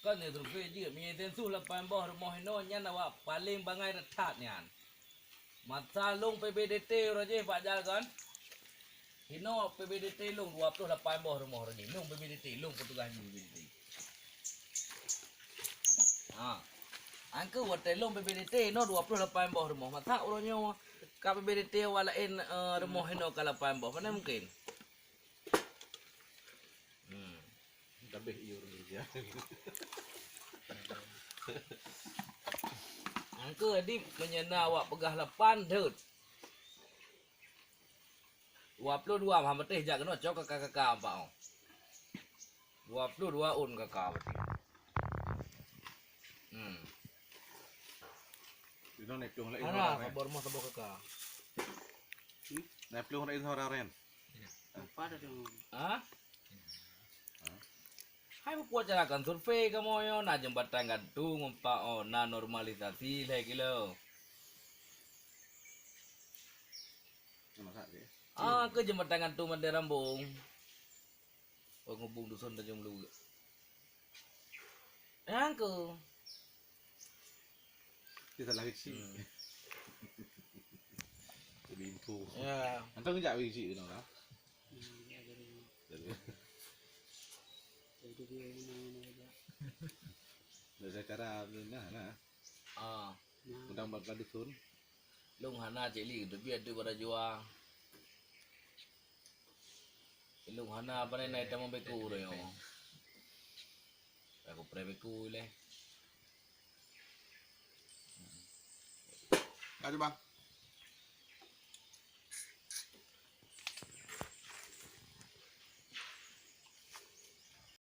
Kan ni survei je mi tensu lapan boh rumah hino nyan awak paling bangai retat nyan. Masa lung PBDT raje Pak Jal kan. Hino PBDT lung 28 boh rumah raje. Lung PBDT lung petugas PBDT. Ha. Angka wate lung PBDT no 28 boh rumah. Masa orangnya ka PBDT walain rumah hino ka 8 boh. Mana mungkin? Lebih iur dia. Angka adik menyena awak pegah 8 dut. 22 mah betih jak kena cok kakak-kakak apa. 22 un kakak betih. Dino naik pelung lagi Ana orang. kabar mah sabok kakak. Naik pelung lagi orang ren. Apa ada dong? Hah? Hai buat carakan survei kamu yo na jembatan gantung umpa na normalisasi lagi kilo. Masa dia. Ke jembatan gantung Made Rambung. Oh ngubung dusun Tanjung Lu. Angke. Kita lagi sih. Jadi info. Ya. Antar ngejak wiji tu orang. Jadi dia ini aja. Dari cara nah. Undang bakal dusun. Lung hana celi tu biar tu pada jua. Lung hana apa ni naik tamu beku tu yo. Aku pre beku le. Aduh bang.